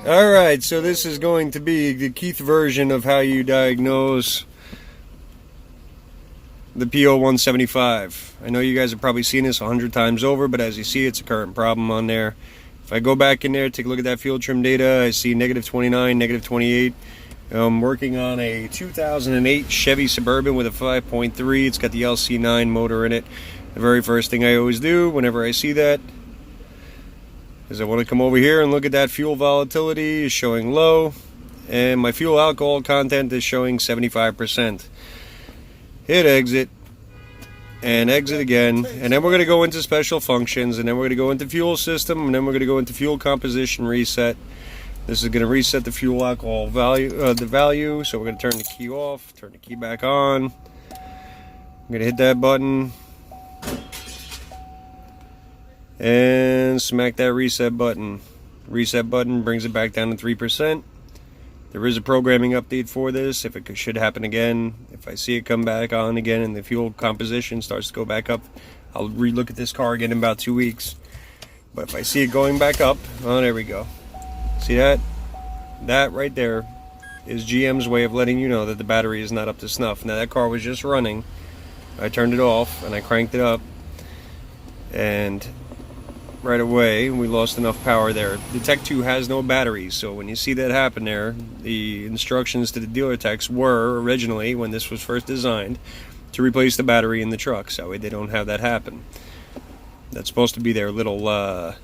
Alright, so this is going to be the Keith version of how you diagnose the p0175. I know you guys have probably seen this 100 times over, but as you see, it's a current problem on there. If I go back in there, take a look at that fuel trim data, I see -29, -28. I'm working on a 2008 Chevy Suburban with a 5.3. It's got the LC9 motor in it. The very first thing I always do whenever I see that is I want to come over here and look at that fuel volatility is showing low, and my fuel alcohol content is showing 75%. Hit exit, and exit again, and then we're going to go into special functions, and then we're going to go into fuel system, and then we're going to go into fuel composition reset. This is going to reset the fuel alcohol value, so we're going to turn the key off, turn the key back on. I'm going to hit that button and smack that reset button. Reset button brings it back down to 3%. There is a programming update for this if it should happen again. If I see it come back on again and the fuel composition starts to go back up, I'll relook at this car again in about 2 weeks. But if I see it going back up, oh, there we go. See that? That right there is GM's way of letting you know that the battery is not up to snuff. Now that car was just running. I turned it off and I cranked it up, and right away we lost enough power there. The Tech 2 has no batteries, so when you see that happen there, the instructions to the dealer techs were originally, when this was first designed, to replace the battery in the truck, so they don't have that happen. That's supposed to be their little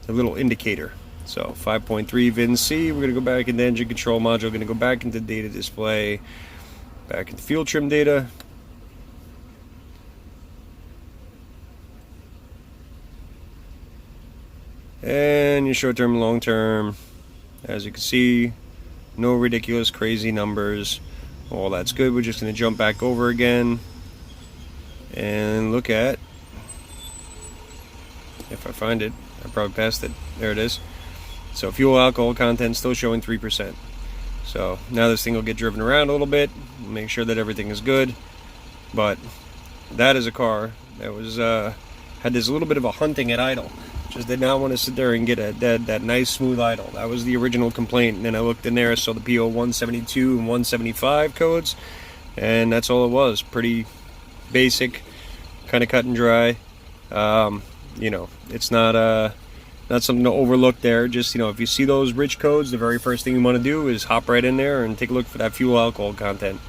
indicator. So 5.3 VIN C, we're going to go back into engine control module, going to go back into data display, back into fuel trim data. And your short-term, long-term, as you can see, no ridiculous crazy numbers. All that's good. We're just going to jump back over again and look at, if I find it, I probably passed it. There it is. So fuel alcohol content still showing 3%. So now this thing will get driven around a little bit, make sure that everything is good. But that is a car that was had this little bit of a hunting at idle. Just did not want to sit there and get that nice smooth idle. That was the original complaint. And then I looked in there, saw the p0172 and 175 codes, and that's all it was. Pretty basic, kind of cut and dry. You know, it's not something to overlook there. Just, you know, if you see those rich codes, the very first thing you want to do is hop right in there and take a look for that fuel alcohol content.